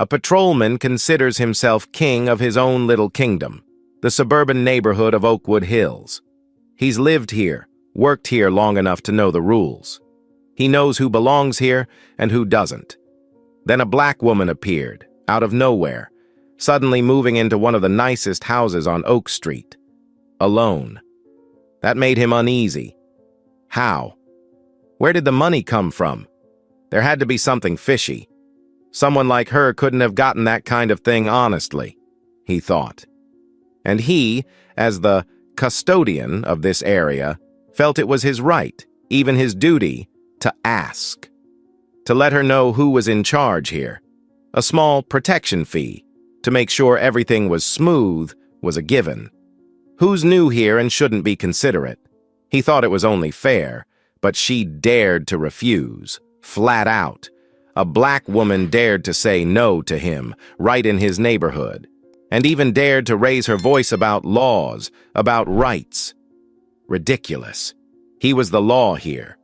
A patrolman considers himself king of his own little kingdom, the suburban neighborhood of Oakwood Hills. He's lived here, worked here long enough to know the rules. He knows who belongs here and who doesn't. Then a black woman appeared, out of nowhere, suddenly moving into one of the nicest houses on Oak Street. Alone. That made him uneasy. How? Where did the money come from? There had to be something fishy. Someone like her couldn't have gotten that kind of thing honestly, he thought. And he, as the custodian of this area, felt it was his right, even his duty, to ask. To let her know who was in charge here. A small protection fee, to make sure everything was smooth, was a given. Who's new here and shouldn't be considerate? He thought it was only fair, but she dared to refuse, flat out. A black woman dared to say no to him, right in his neighborhood, and even dared to raise her voice about laws, about rights. Ridiculous. He was the law here.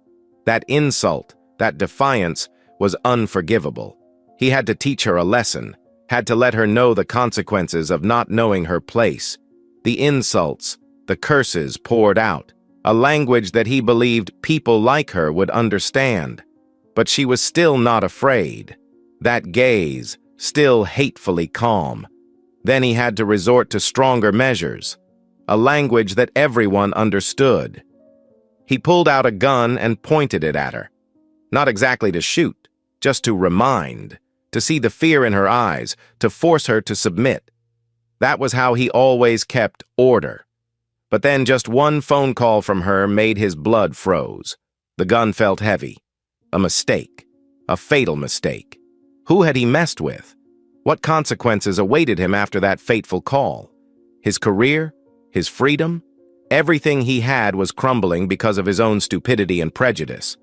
That insult, that defiance, was unforgivable. He had to teach her a lesson, had to let her know the consequences of not knowing her place. The insults, the curses poured out, a language that he believed people like her would understand. But she was still not afraid. That gaze, still hatefully calm. Then he had to resort to stronger measures, a language that everyone understood. He pulled out a gun and pointed it at her. Not exactly to shoot, just to remind, to see the fear in her eyes, to force her to submit. That was how he always kept order. But then just one phone call from her made his blood froze. The gun felt heavy. A mistake. A fatal mistake. Who had he messed with? What consequences awaited him after that fateful call? His career? His freedom? Everything he had was crumbling because of his own stupidity and prejudice.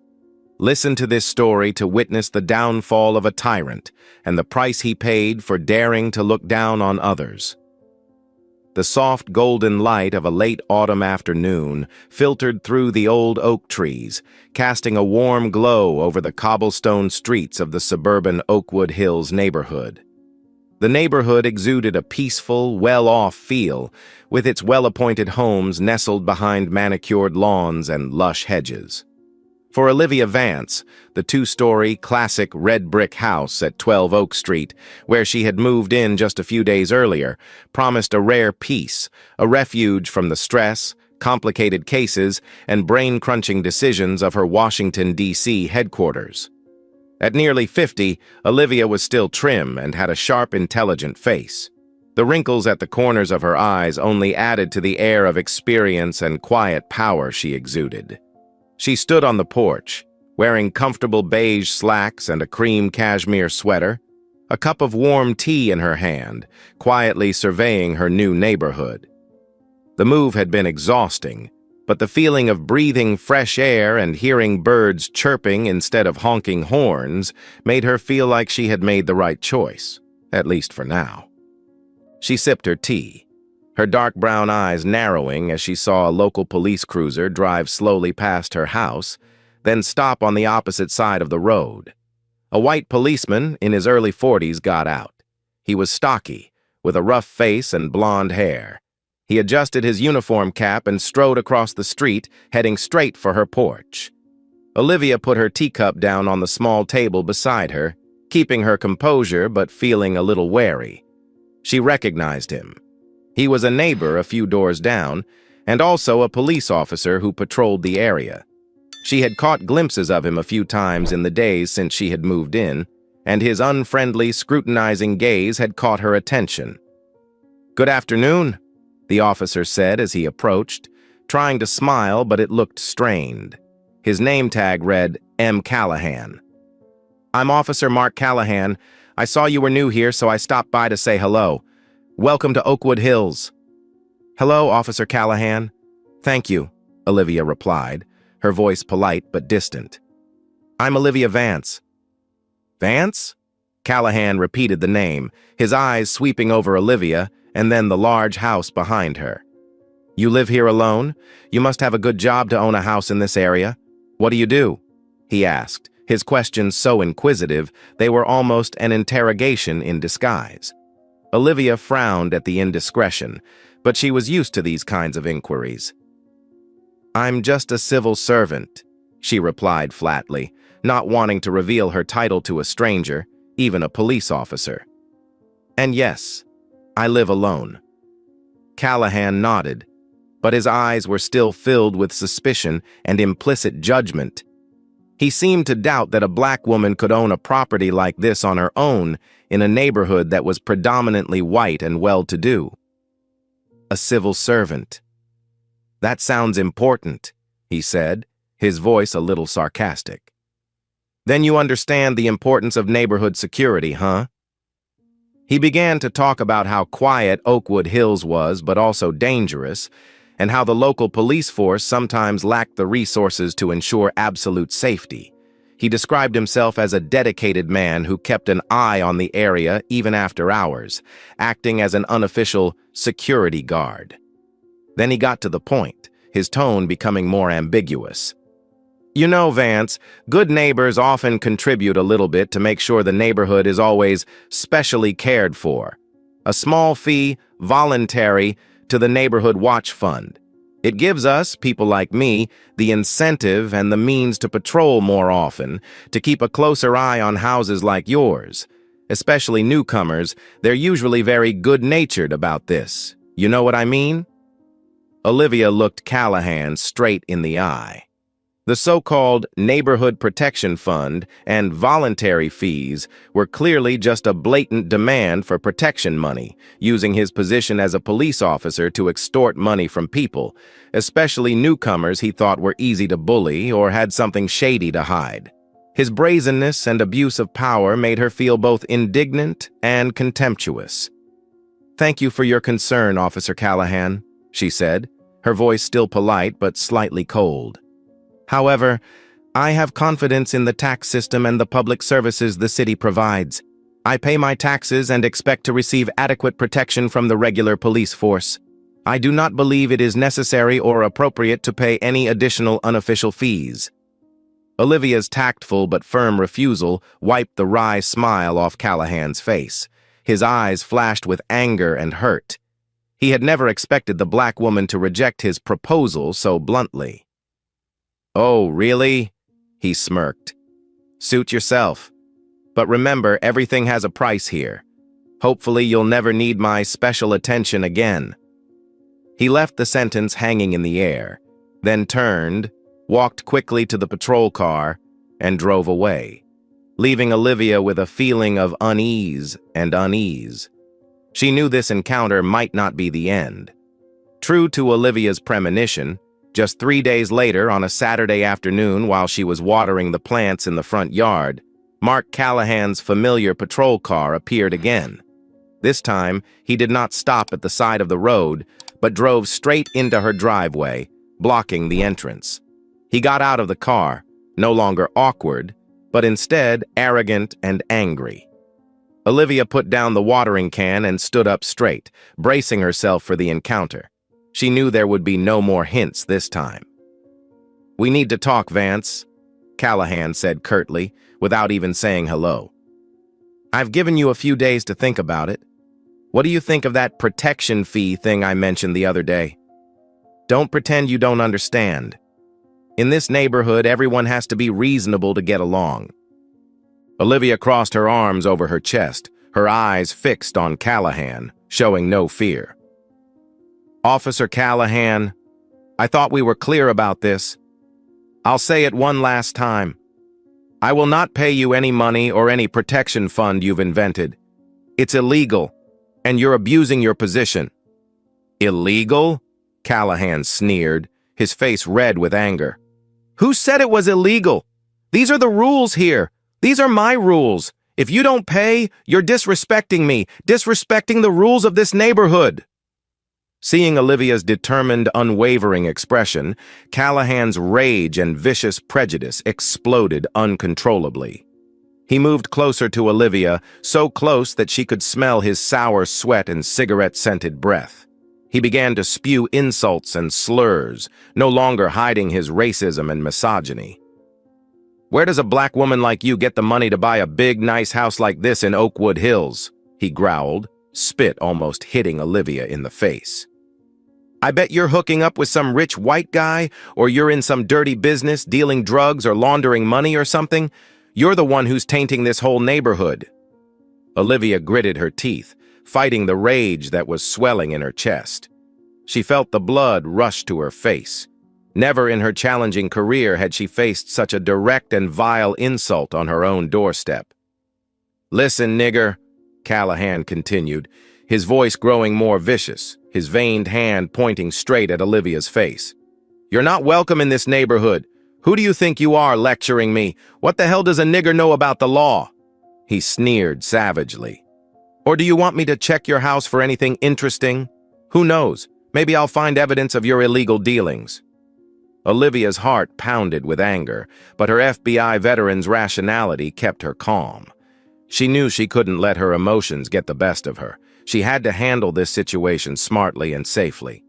Listen to this story to witness the downfall of a tyrant and the price he paid for daring to look down on others. The soft golden light of a late autumn afternoon filtered through the old oak trees, casting a warm glow over the cobblestone streets of the suburban Oakwood Hills neighborhood. The neighborhood exuded a peaceful, well-off feel, with its well-appointed homes nestled behind manicured lawns and lush hedges. For Olivia Vance, the two-story, classic red brick house at 12 Oak Street, where she had moved in just a few days earlier, promised a rare peace, a refuge from the stress, complicated cases, and brain-crunching decisions of her Washington, D.C. headquarters. At nearly 50, Olivia was still trim and had a sharp, intelligent face. The wrinkles at the corners of her eyes only added to the air of experience and quiet power she exuded. She stood on the porch, wearing comfortable beige slacks and a cream cashmere sweater, a cup of warm tea in her hand, quietly surveying her new neighborhood. The move had been exhausting, but the feeling of breathing fresh air and hearing birds chirping instead of honking horns made her feel like she had made the right choice, at least for now. She sipped her tea, her dark brown eyes narrowing as she saw a local police cruiser drive slowly past her house, then stop on the opposite side of the road. A white policeman in his early 40s got out. He was stocky, with a rough face and blonde hair. He adjusted his uniform cap and strode across the street, heading straight for her porch. Olivia put her teacup down on the small table beside her, keeping her composure but feeling a little wary. She recognized him. He was a neighbor a few doors down, and also a police officer who patrolled the area. She had caught glimpses of him a few times in the days since she had moved in, and his unfriendly, scrutinizing gaze had caught her attention. "Good afternoon," the officer said as he approached, trying to smile, but it looked strained. His name tag read, M. Callahan. "I'm Officer Mark Callahan. I saw you were new here, so I stopped by to say hello. Welcome to Oakwood Hills." "Hello, Officer Callahan." "Thank you," Olivia replied, her voice polite but distant. "I'm Olivia Vance." "Vance?" Callahan repeated the name, his eyes sweeping over Olivia and then the large house behind her. "You live here alone? You must have a good job to own a house in this area. What do you do?" he asked, his questions so inquisitive they were almost an interrogation in disguise. Olivia frowned at the indiscretion, but she was used to these kinds of inquiries. "I'm just a civil servant," she replied flatly, not wanting to reveal her title to a stranger, even a police officer. "And yes, I live alone." Callahan nodded, but his eyes were still filled with suspicion and implicit judgment. He seemed to doubt that a black woman could own a property like this on her own in a neighborhood that was predominantly white and well-to-do. "A civil servant. That sounds important," he said, his voice a little sarcastic. "Then you understand the importance of neighborhood security, huh?" He began to talk about how quiet Oakwood Hills was, but also dangerous, and how the local police force sometimes lacked the resources to ensure absolute safety. He described himself as a dedicated man who kept an eye on the area even after hours, acting as an unofficial security guard. Then he got to the point, his tone becoming more ambiguous. "You know, Vance, good neighbors often contribute a little bit to make sure the neighborhood is always specially cared for. A small fee, voluntary, to the Neighborhood Watch Fund. It gives us, people like me, the incentive and the means to patrol more often, to keep a closer eye on houses like yours. Especially newcomers, they're usually very good-natured about this. You know what I mean?" Olivia looked Callahan straight in the eye. The so-called Neighborhood Protection Fund and voluntary fees were clearly just a blatant demand for protection money, using his position as a police officer to extort money from people, especially newcomers he thought were easy to bully or had something shady to hide. His brazenness and abuse of power made her feel both indignant and contemptuous. "Thank you for your concern, Officer Callahan," she said, her voice still polite but slightly cold. "However, I have confidence in the tax system and the public services the city provides. I pay my taxes and expect to receive adequate protection from the regular police force. I do not believe it is necessary or appropriate to pay any additional unofficial fees." Olivia's tactful but firm refusal wiped the wry smile off Callahan's face. His eyes flashed with anger and hurt. He had never expected the black woman to reject his proposal so bluntly. "Oh, really?" he smirked. "Suit yourself. But remember, everything has a price here. Hopefully you'll never need my special attention again." He left the sentence hanging in the air, then turned, walked quickly to the patrol car, and drove away, leaving Olivia with a feeling of unease and unease. She knew this encounter might not be the end. True to Olivia's premonition, just 3 days later, on a Saturday afternoon while she was watering the plants in the front yard, Mark Callahan's familiar patrol car appeared again. This time, he did not stop at the side of the road, but drove straight into her driveway, blocking the entrance. He got out of the car, no longer awkward, but instead arrogant and angry. Olivia put down the watering can and stood up straight, bracing herself for the encounter. She knew there would be no more hints this time. "We need to talk, Vance," Callahan said curtly, without even saying hello. "I've given you a few days to think about it. What do you think of that protection fee thing I mentioned the other day? Don't pretend you don't understand. In this neighborhood, everyone has to be reasonable to get along." Olivia crossed her arms over her chest, her eyes fixed on Callahan, showing no fear. "Officer Callahan, I thought we were clear about this. I'll say it one last time. I will not pay you any money or any protection fund you've invented. It's illegal, and you're abusing your position." "Illegal?" Callahan sneered, his face red with anger. "Who said it was illegal? These are the rules here. These are my rules. If you don't pay, you're disrespecting me, disrespecting the rules of this neighborhood." Seeing Olivia's determined, unwavering expression, Callahan's rage and vicious prejudice exploded uncontrollably. He moved closer to Olivia, so close that she could smell his sour sweat and cigarette-scented breath. He began to spew insults and slurs, no longer hiding his racism and misogyny. Where does a black woman like you get the money to buy a big, nice house like this in Oakwood Hills? He growled, spit almost hitting Olivia in the face. I bet you're hooking up with some rich white guy, or you're in some dirty business, dealing drugs or laundering money or something. You're the one who's tainting this whole neighborhood. Olivia gritted her teeth, fighting the rage that was swelling in her chest. She felt the blood rush to her face. Never in her challenging career had she faced such a direct and vile insult on her own doorstep. "Listen, nigger," Callahan continued, his voice growing more vicious, his veined hand pointing straight at Olivia's face. "You're not welcome in this neighborhood. Who do you think you are, lecturing me? What the hell does a nigger know about the law?" He sneered savagely. "Or do you want me to check your house for anything interesting? Who knows? Maybe I'll find evidence of your illegal dealings." Olivia's heart pounded with anger, but her FBI veteran's rationality kept her calm. She knew she couldn't let her emotions get the best of her. She had to handle this situation smartly and safely.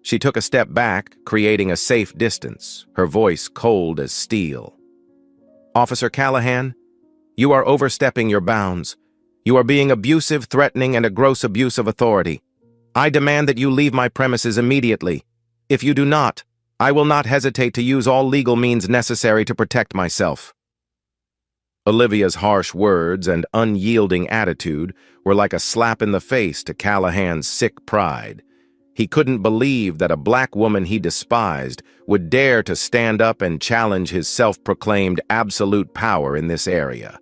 She took a step back, creating a safe distance, her voice cold as steel. "Officer Callahan, you are overstepping your bounds. You are being abusive, threatening, and a gross abuse of authority. I demand that you leave my premises immediately. If you do not, I will not hesitate to use all legal means necessary to protect myself." Olivia's harsh words and unyielding attitude were like a slap in the face to Callahan's sick pride. He couldn't believe that a black woman he despised would dare to stand up and challenge his self-proclaimed absolute power in this area.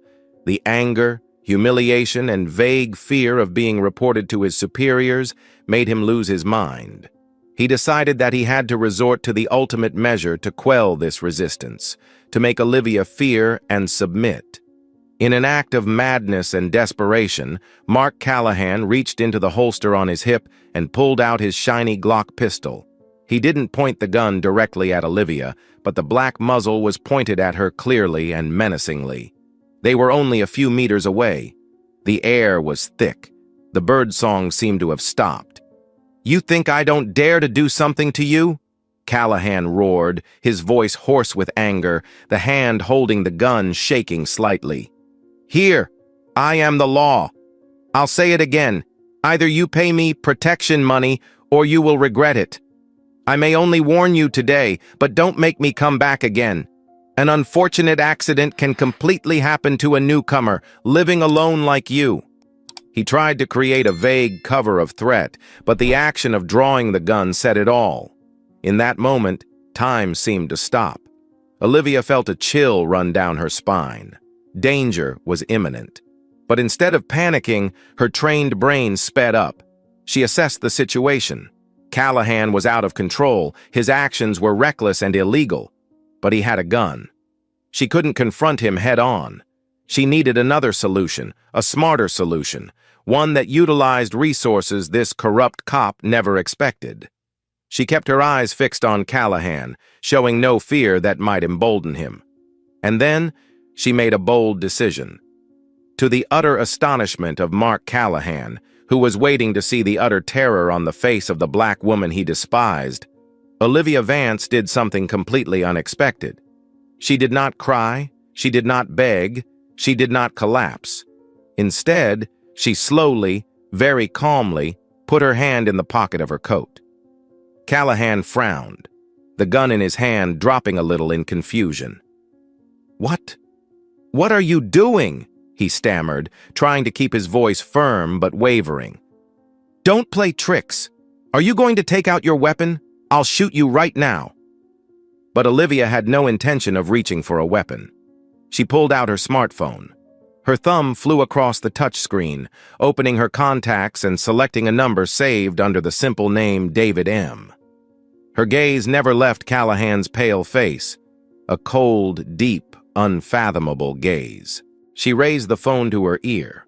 The anger, humiliation, and vague fear of being reported to his superiors made him lose his mind. He decided that he had to resort to the ultimate measure to quell this resistance, to make Olivia fear and submit. In an act of madness and desperation, Mark Callahan reached into the holster on his hip and pulled out his shiny Glock pistol. He didn't point the gun directly at Olivia, but the black muzzle was pointed at her clearly and menacingly. They were only a few meters away. The air was thick. The birdsong seemed to have stopped. "You think I don't dare to do something to you?" Callahan roared, his voice hoarse with anger, the hand holding the gun shaking slightly. "Here, I am the law. I'll say it again. Either you pay me protection money or you will regret it. I may only warn you today, but don't make me come back again. An unfortunate accident can completely happen to a newcomer, living alone like you." He tried to create a vague cover of threat, but the action of drawing the gun said it all. In that moment, time seemed to stop. Olivia felt a chill run down her spine. Danger was imminent. But instead of panicking, her trained brain sped up. She assessed the situation. Callahan was out of control, his actions were reckless and illegal, but he had a gun. She couldn't confront him head-on. She needed another solution, a smarter solution, one that utilized resources this corrupt cop never expected. She kept her eyes fixed on Callahan, showing no fear that might embolden him. And then, she made a bold decision. To the utter astonishment of Mark Callahan, who was waiting to see the utter terror on the face of the black woman he despised, Olivia Vance did something completely unexpected. She did not cry, she did not beg, she did not collapse. Instead, she slowly, very calmly, put her hand in the pocket of her coat. Callahan frowned, the gun in his hand dropping a little in confusion. "What? What are you doing?" he stammered, trying to keep his voice firm but wavering. "Don't play tricks. Are you going to take out your weapon? I'll shoot you right now." But Olivia had no intention of reaching for a weapon. She pulled out her smartphone. Her thumb flew across the touchscreen, opening her contacts and selecting a number saved under the simple name David M. Her gaze never left Callahan's pale face, a cold, deep, unfathomable gaze. She raised the phone to her ear.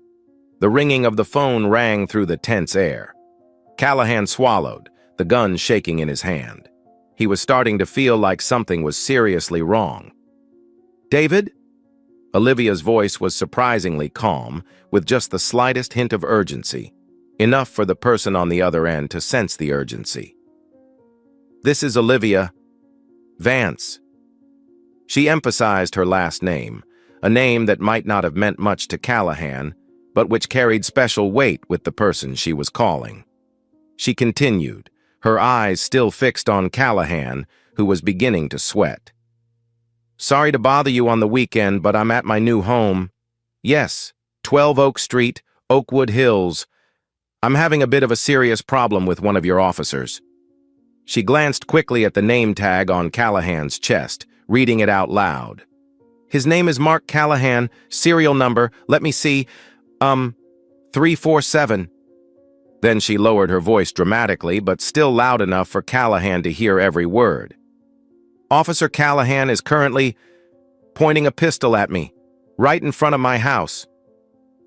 The ringing of the phone rang through the tense air. Callahan swallowed, the gun shaking in his hand. He was starting to feel like something was seriously wrong. "David?" Olivia's voice was surprisingly calm, with just the slightest hint of urgency, enough for the person on the other end to sense the urgency. "This is Olivia Vance." She emphasized her last name, a name that might not have meant much to Callahan, but which carried special weight with the person she was calling. She continued, her eyes still fixed on Callahan, who was beginning to sweat. "Sorry to bother you on the weekend, but I'm at my new home. Yes, 12 Oak Street, Oakwood Hills. I'm having a bit of a serious problem with one of your officers." She glanced quickly at the name tag on Callahan's chest, reading it out loud. "His name is Mark Callahan, serial number, let me see, 347. Then she lowered her voice dramatically, but still loud enough for Callahan to hear every word. "Officer Callahan is currently pointing a pistol at me, right in front of my house."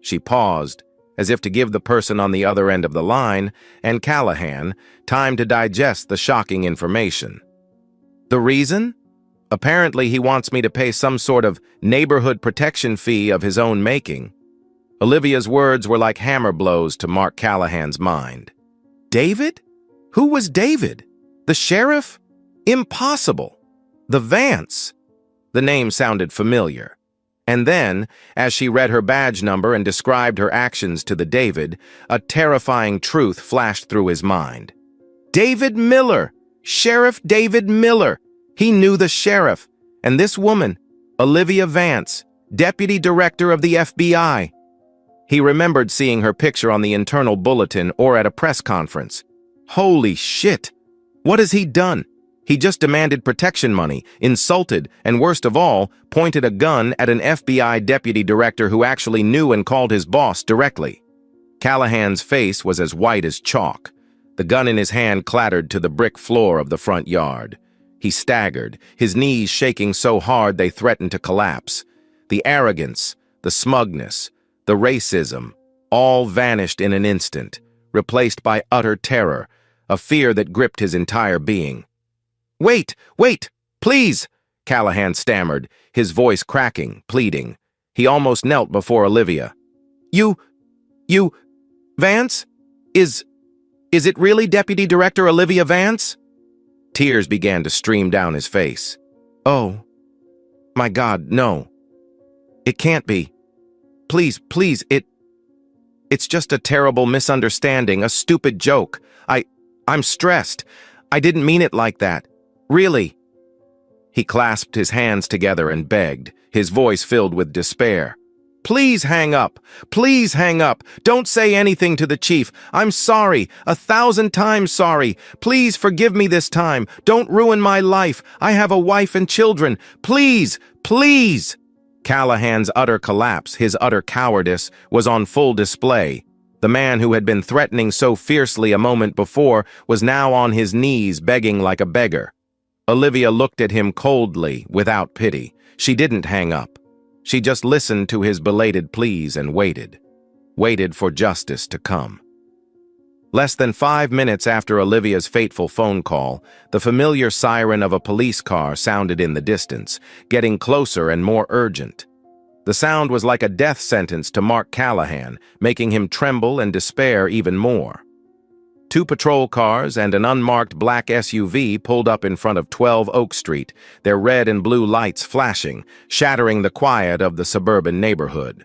She paused, as if to give the person on the other end of the line, and Callahan, time to digest the shocking information. "The reason? Apparently he wants me to pay some sort of neighborhood protection fee of his own making." Olivia's words were like hammer blows to Mark Callahan's mind. David? Who was David? The sheriff? Impossible. The Vance. The name sounded familiar. And then, as she read her badge number and described her actions to the David, a terrifying truth flashed through his mind. David Miller! Sheriff David Miller! He knew the sheriff. And this woman, Olivia Vance, deputy director of the FBI. He remembered seeing her picture on the internal bulletin or at a press conference. Holy shit! What has he done? He just demanded protection money, insulted, and worst of all, pointed a gun at an FBI deputy director who actually knew and called his boss directly. Callahan's face was as white as chalk. The gun in his hand clattered to the brick floor of the front yard. He staggered, his knees shaking so hard they threatened to collapse. The arrogance, the smugness, the racism, all vanished in an instant, replaced by utter terror, a fear that gripped his entire being. Wait, please, Callahan stammered, his voice cracking, pleading. He almost knelt before Olivia. You, Vance? Is it really Deputy Director Olivia Vance? Tears began to stream down his face. Oh, my God, no. It can't be. Please, it's just a terrible misunderstanding, a stupid joke. I'm stressed. I didn't mean it like that. Really. He clasped his hands together and begged, his voice filled with despair. Please hang up. Please hang up. Don't say anything to the chief. I'm sorry. 1,000 times sorry. Please forgive me this time. Don't ruin my life. I have a wife and children. Please. Callahan's utter collapse, his utter cowardice, was on full display. The man who had been threatening so fiercely a moment before was now on his knees begging like a beggar. Olivia looked at him coldly, without pity. She didn't hang up. She just listened to his belated pleas and waited for justice to come. Less than 5 minutes after Olivia's fateful phone call, the familiar siren of a police car sounded in the distance, getting closer and more urgent. The sound was like a death sentence to Mark Callahan, making him tremble and despair even more. 2 patrol cars and an unmarked black SUV pulled up in front of 12 Oak Street, their red and blue lights flashing, shattering the quiet of the suburban neighborhood.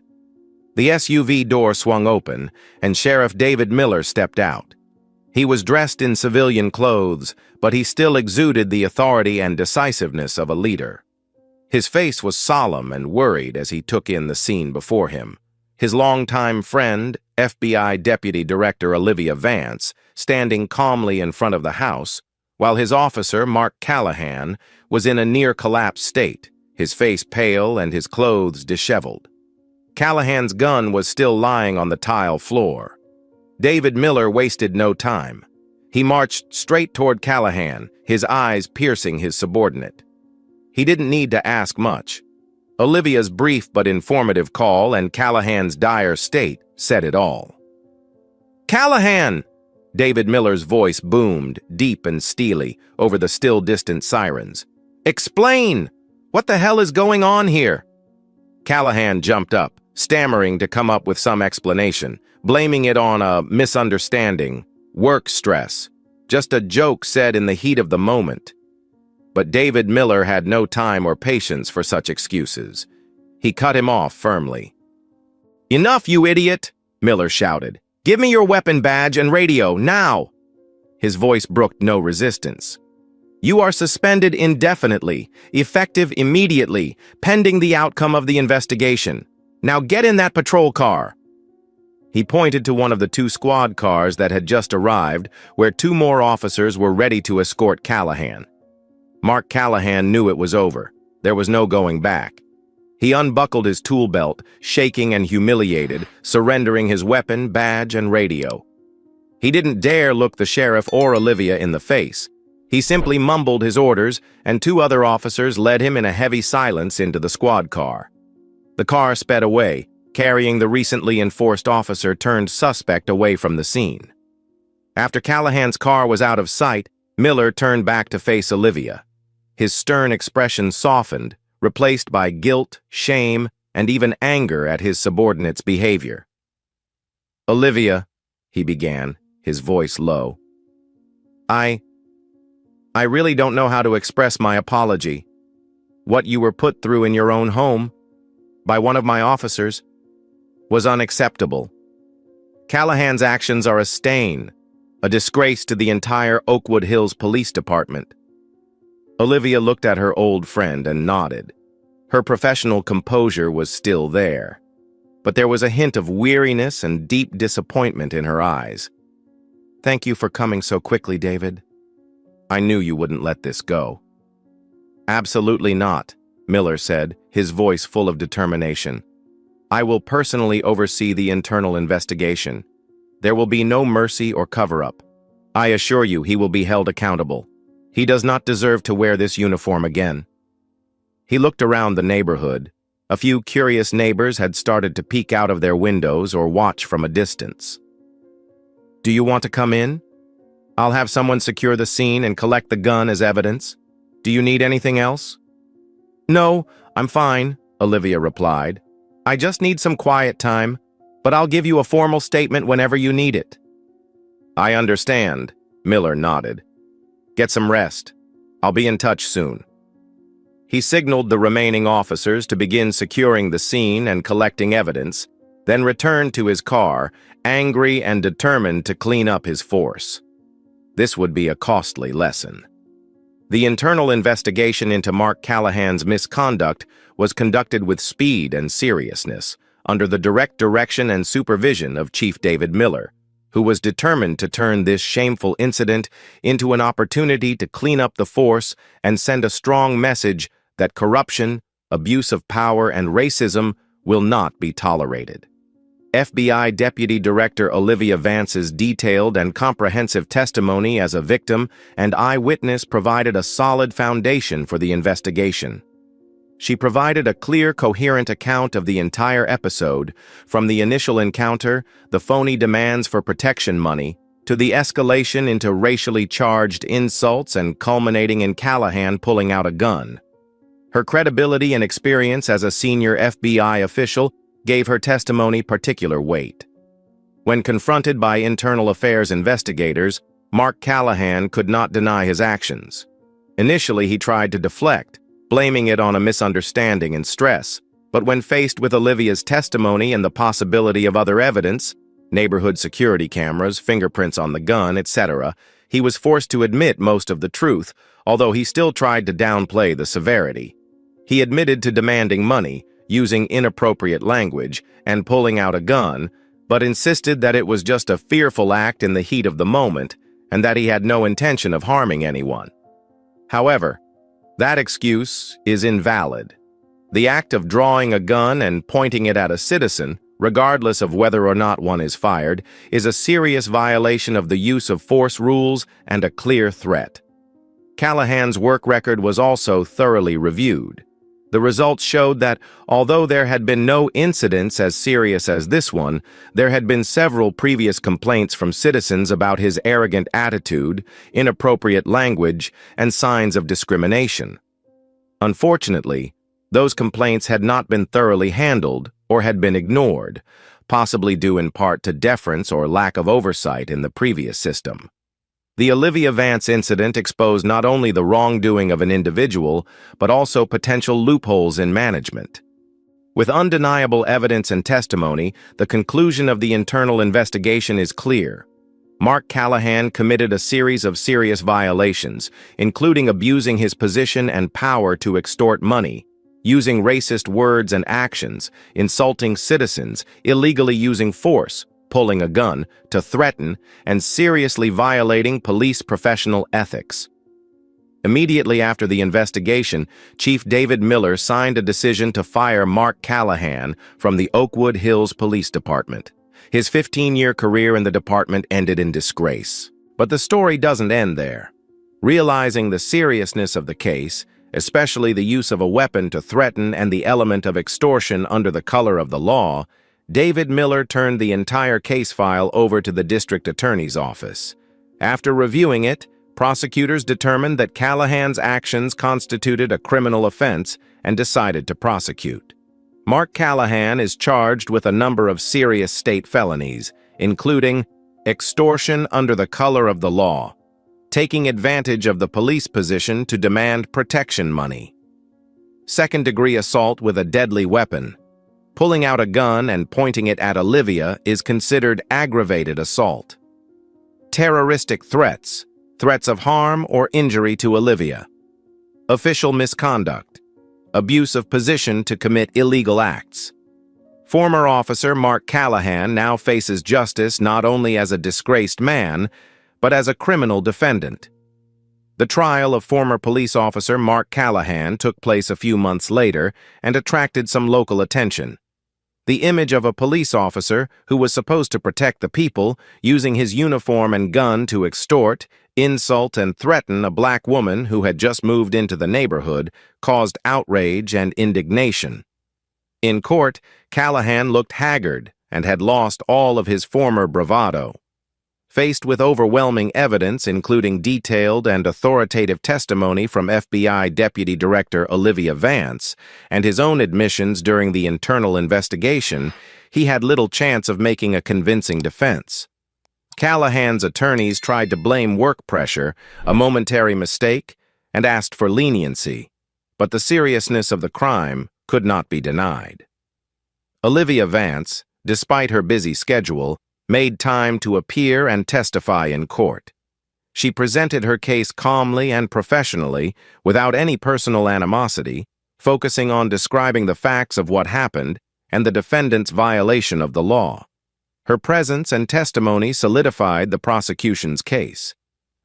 The SUV door swung open, and Sheriff David Miller stepped out. He was dressed in civilian clothes, but he still exuded the authority and decisiveness of a leader. His face was solemn and worried as he took in the scene before him. His longtime friend, FBI Deputy Director Olivia Vance, standing calmly in front of the house, while his officer, Mark Callahan, was in a near-collapsed state, his face pale and his clothes disheveled. Callahan's gun was still lying on the tile floor. David Miller wasted no time. He marched straight toward Callahan, his eyes piercing his subordinate. He didn't need to ask much. Olivia's brief but informative call and Callahan's dire state said it all. Callahan! David Miller's voice boomed, deep and steely, over the still distant sirens. Explain! What the hell is going on here? Callahan jumped up, stammering to come up with some explanation, blaming it on a misunderstanding, work stress, just a joke said in the heat of the moment. But David Miller had no time or patience for such excuses. He cut him off firmly. "Enough, you idiot!" Miller shouted. "Give me your weapon badge and radio, now!" His voice brooked no resistance. "You are suspended indefinitely, effective immediately, pending the outcome of the investigation. Now get in that patrol car." He pointed to one of the 2 squad cars that had just arrived, where 2 more officers were ready to escort Callahan. Mark Callahan knew it was over. There was no going back. He unbuckled his tool belt, shaking and humiliated, surrendering his weapon, badge, and radio. He didn't dare look the sheriff or Olivia in the face. He simply mumbled his orders, and 2 other officers led him in a heavy silence into the squad car. The car sped away, carrying the recently enforced officer turned suspect away from the scene. After Callahan's car was out of sight, Miller turned back to face Olivia. His stern expression softened, replaced by guilt, shame, and even anger at his subordinate's behavior. "Olivia," he began, his voice low. I really don't know how to express my apology. What you were put through in your own home, by one of my officers, was unacceptable. Callahan's actions are a stain, a disgrace to the entire Oakwood Hills Police Department." Olivia looked at her old friend and nodded. Her professional composure was still there, but there was a hint of weariness and deep disappointment in her eyes. "Thank you for coming so quickly, David. I knew you wouldn't let this go." "Absolutely not," Miller said, his voice full of determination. "I will personally oversee the internal investigation. There will be no mercy or cover-up. I assure you he will be held accountable. He does not deserve to wear this uniform again." He looked around the neighborhood. A few curious neighbors had started to peek out of their windows or watch from a distance. "Do you want to come in? I'll have someone secure the scene and collect the gun as evidence. Do you need anything else?" "No, I'm fine," Olivia replied. "I just need some quiet time, but I'll give you a formal statement whenever you need it." "I understand," Miller nodded. "Get some rest. I'll be in touch soon." He signaled the remaining officers to begin securing the scene and collecting evidence, then returned to his car, angry and determined to clean up his force. This would be a costly lesson. The internal investigation into Mark Callahan's misconduct was conducted with speed and seriousness, under the direct direction and supervision of Chief David Miller, who was determined to turn this shameful incident into an opportunity to clean up the force and send a strong message that corruption, abuse of power, and racism will not be tolerated. FBI Deputy Director Olivia Vance's detailed and comprehensive testimony as a victim and eyewitness provided a solid foundation for the investigation. She provided a clear, coherent account of the entire episode, from the initial encounter, the phony demands for protection money, to the escalation into racially charged insults and culminating in Callahan pulling out a gun. Her credibility and experience as a senior FBI official gave her testimony particular weight. When confronted by internal affairs investigators, Mark Callahan could not deny his actions. Initially, he tried to deflect, blaming it on a misunderstanding and stress, but when faced with Olivia's testimony and the possibility of other evidence, neighborhood security cameras, fingerprints on the gun, etc., he was forced to admit most of the truth, although he still tried to downplay the severity. He admitted to demanding money, using inappropriate language, and pulling out a gun, but insisted that it was just a fearful act in the heat of the moment and that he had no intention of harming anyone. However, that excuse is invalid. The act of drawing a gun and pointing it at a citizen, regardless of whether or not one is fired, is a serious violation of the use of force rules and a clear threat. Callahan's work record was also thoroughly reviewed. The results showed that, although there had been no incidents as serious as this one, there had been several previous complaints from citizens about his arrogant attitude, inappropriate language, and signs of discrimination. Unfortunately, those complaints had not been thoroughly handled or had been ignored, possibly due in part to deference or lack of oversight in the previous system. The Olivia Vance incident exposed not only the wrongdoing of an individual, but also potential loopholes in management. With undeniable evidence and testimony, the conclusion of the internal investigation is clear. Mark Callahan committed a series of serious violations, including abusing his position and power to extort money, using racist words and actions, insulting citizens, illegally using force, pulling a gun, to threaten, and seriously violating police professional ethics. Immediately after the investigation, Chief David Miller signed a decision to fire Mark Callahan from the Oakwood Hills Police Department. His 15-year career in the department ended in disgrace. But the story doesn't end there. Realizing the seriousness of the case, especially the use of a weapon to threaten and the element of extortion under the color of the law, David Miller turned the entire case file over to the district attorney's office. After reviewing it, prosecutors determined that Callahan's actions constituted a criminal offense and decided to prosecute. Mark Callahan is charged with a number of serious state felonies, including extortion under the color of the law, taking advantage of the police position to demand protection money, second-degree assault with a deadly weapon. Pulling out a gun and pointing it at Olivia is considered aggravated assault. Terroristic threats, threats of harm or injury to Olivia. Official misconduct, abuse of position to commit illegal acts. Former officer Mark Callahan now faces justice not only as a disgraced man, but as a criminal defendant. The trial of former police officer Mark Callahan took place a few months later and attracted some local attention. The image of a police officer who was supposed to protect the people, using his uniform and gun to extort, insult, and threaten a black woman who had just moved into the neighborhood, caused outrage and indignation. In court, Callahan looked haggard and had lost all of his former bravado. Faced with overwhelming evidence, including detailed and authoritative testimony from FBI Deputy Director Olivia Vance and his own admissions during the internal investigation, he had little chance of making a convincing defense. Callahan's attorneys tried to blame work pressure, a momentary mistake, and asked for leniency, but the seriousness of the crime could not be denied. Olivia Vance, despite her busy schedule, made time to appear and testify in court. She presented her case calmly and professionally, without any personal animosity, focusing on describing the facts of what happened and the defendant's violation of the law. Her presence and testimony solidified the prosecution's case.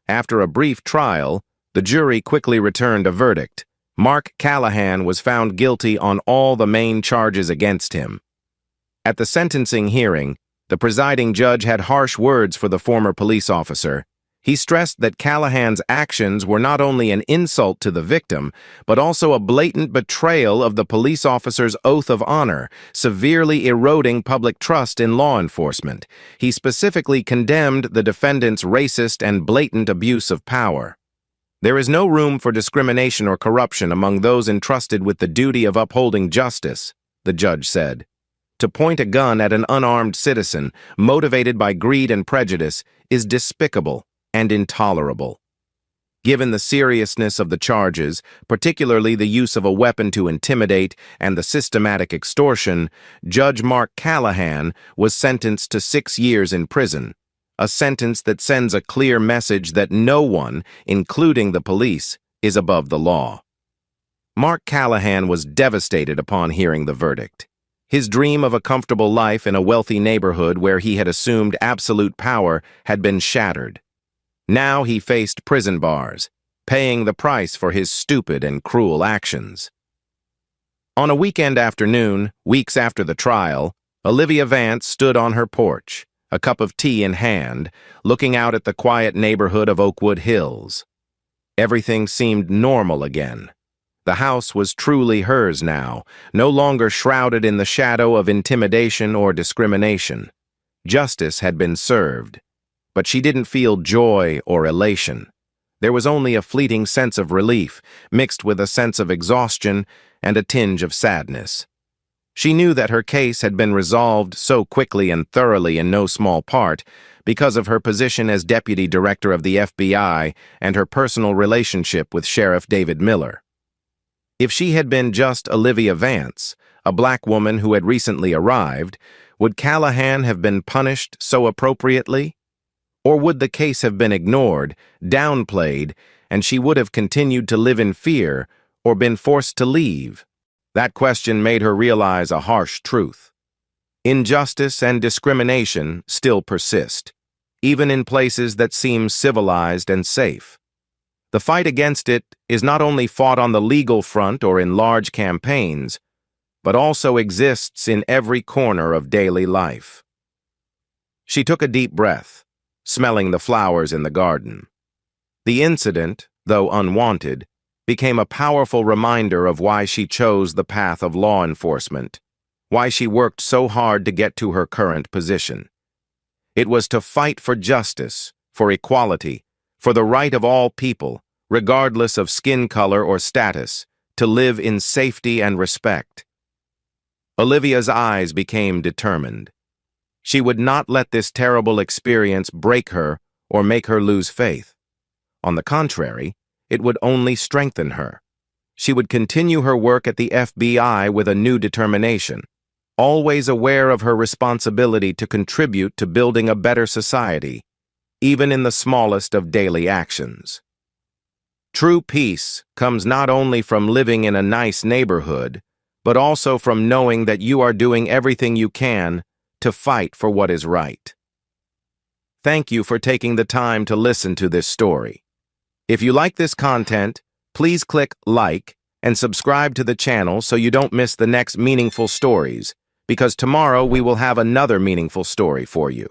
After a brief trial, the jury quickly returned a verdict. Mark Callahan was found guilty on all the main charges against him. At the sentencing hearing, the presiding judge had harsh words for the former police officer. He stressed that Callahan's actions were not only an insult to the victim, but also a blatant betrayal of the police officer's oath of honor, severely eroding public trust in law enforcement. He specifically condemned the defendant's racist and blatant abuse of power. There is no room for discrimination or corruption among those entrusted with the duty of upholding justice, the judge said. To point a gun at an unarmed citizen, motivated by greed and prejudice, is despicable and intolerable. Given the seriousness of the charges, particularly the use of a weapon to intimidate and the systematic extortion, Judge Mark Callahan was sentenced to 6 years in prison, a sentence that sends a clear message that no one, including the police, is above the law. Mark Callahan was devastated upon hearing the verdict. His dream of a comfortable life in a wealthy neighborhood where he had assumed absolute power had been shattered. Now he faced prison bars, paying the price for his stupid and cruel actions. On a weekend afternoon, weeks after the trial, Olivia Vance stood on her porch, a cup of tea in hand, looking out at the quiet neighborhood of Oakwood Hills. Everything seemed normal again. The house was truly hers now, no longer shrouded in the shadow of intimidation or discrimination. Justice had been served, but she didn't feel joy or elation. There was only a fleeting sense of relief, mixed with a sense of exhaustion and a tinge of sadness. She knew that her case had been resolved so quickly and thoroughly in no small part because of her position as Deputy Director of the FBI and her personal relationship with Sheriff David Miller. If she had been just Olivia Vance, a black woman who had recently arrived, would Callahan have been punished so appropriately? Or would the case have been ignored, downplayed, and she would have continued to live in fear or been forced to leave? That question made her realize a harsh truth. Injustice and discrimination still persist, even in places that seem civilized and safe. The fight against it is not only fought on the legal front or in large campaigns, but also exists in every corner of daily life. She took a deep breath, smelling the flowers in the garden. The incident, though unwanted, became a powerful reminder of why she chose the path of law enforcement, why she worked so hard to get to her current position. It was to fight for justice, for equality, for the right of all people, regardless of skin color or status, to live in safety and respect. Olivia's eyes became determined. She would not let this terrible experience break her or make her lose faith. On the contrary, it would only strengthen her. She would continue her work at the FBI with a new determination, always aware of her responsibility to contribute to building a better society, even in the smallest of daily actions. True peace comes not only from living in a nice neighborhood, but also from knowing that you are doing everything you can to fight for what is right. Thank you for taking the time to listen to this story. If you like this content, please click like and subscribe to the channel so you don't miss the next meaningful stories, because tomorrow we will have another meaningful story for you.